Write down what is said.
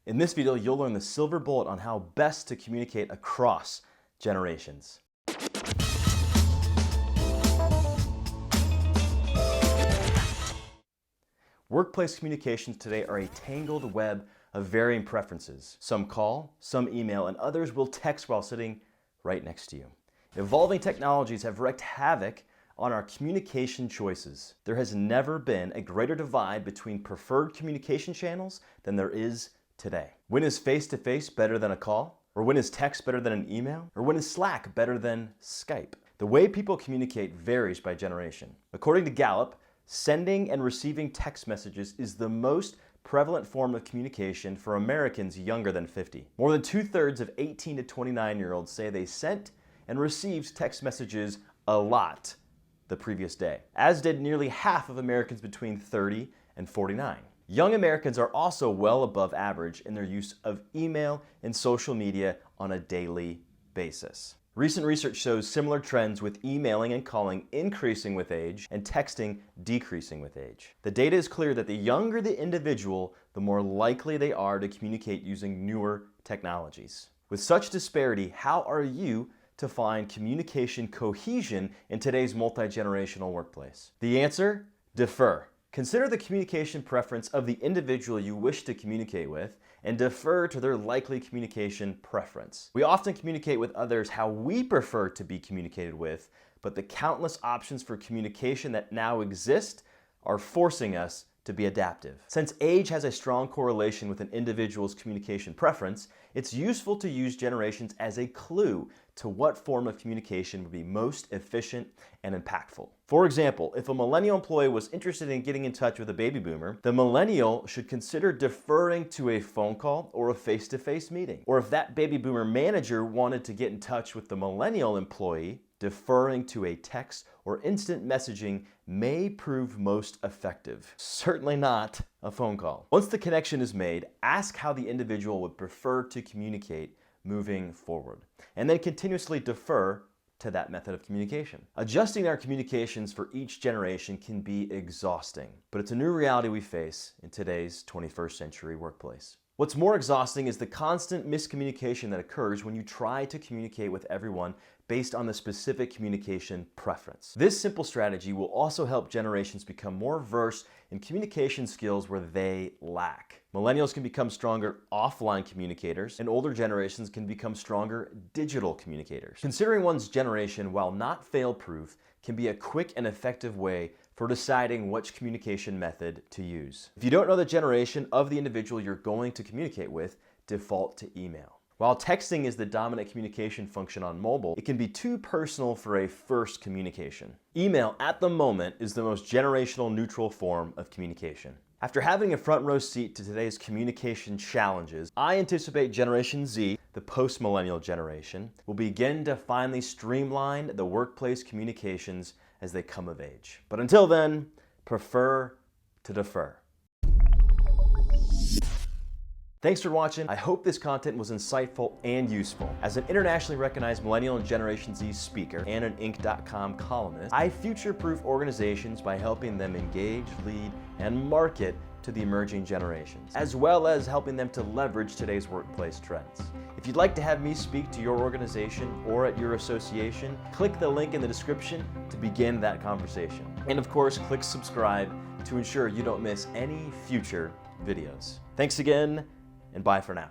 In this video, you'll learn the silver bullet on how best to communicate across generations. Workplace communications today are a tangled web of varying preferences. Some call, some email, and others will text while sitting right next to you. Evolving technologies have wreaked havoc on our communication choices. There has never been a greater divide between preferred communication channels than there is today. When is face-to-face better than a call? Or when is text better than an email? Or when is Slack better than Skype? The way people communicate varies by generation. According to Gallup, sending and receiving text messages is the most prevalent form of communication for Americans younger than 50. More than 2/3 of 18 to 29-year-olds say they sent and received text messages a lot the previous day, as did nearly half of Americans between 30 and 49. Young Americans are also well above average in their use of email and social media on a daily basis. Recent research shows similar trends, with emailing and calling increasing with age and texting decreasing with age. The data is clear that the younger the individual, the more likely they are to communicate using newer technologies. With such disparity, how are you to find communication cohesion in today's multi-generational workplace? The answer? Defer. Consider the communication preference of the individual you wish to communicate with and defer to their likely communication preference. We often communicate with others how we prefer to be communicated with, but the countless options for communication that now exist are forcing us to be adaptive. Since age has a strong correlation with an individual's communication preference, it's useful to use generations as a clue to what form of communication would be most efficient and impactful. For example, if a millennial employee was interested in getting in touch with a baby boomer, the millennial should consider deferring to a phone call or a face-to-face meeting. Or if that baby boomer manager wanted to get in touch with the millennial employee, deferring to a text or instant messaging may prove most effective. Certainly not a phone call. Once the connection is made, ask how the individual would prefer to communicate moving forward, and then continuously defer to that method of communication. Adjusting our communications for each generation can be exhausting, but it's a new reality we face in today's 21st century workplace. What's more exhausting is the constant miscommunication that occurs when you try to communicate with everyone based on the specific communication preference. This simple strategy will also help generations become more versed in communication skills where they lack. Millennials can become stronger offline communicators, and older generations can become stronger digital communicators. Considering one's generation, while not fail-proof, can be a quick and effective way for deciding which communication method to use. If you don't know the generation of the individual you're going to communicate with, default to email. While texting is the dominant communication function on mobile, it can be too personal for a first communication. Email, at the moment, is the most generational neutral form of communication. After having a front row seat to today's communication challenges, I anticipate Generation Z, the post-millennial generation, will begin to finally streamline the workplace communications as they come of age. But until then, prefer to defer. Thanks for watching. I hope this content was insightful and useful. As an internationally recognized Millennial and Generation Z speaker and an Inc.com columnist, I future-proof organizations by helping them engage, lead, and market to the emerging generations, as well as helping them to leverage today's workplace trends. If you'd like to have me speak to your organization or at your association, click the link in the description to begin that conversation. And of course, click subscribe to ensure you don't miss any future videos. Thanks again, and bye for now.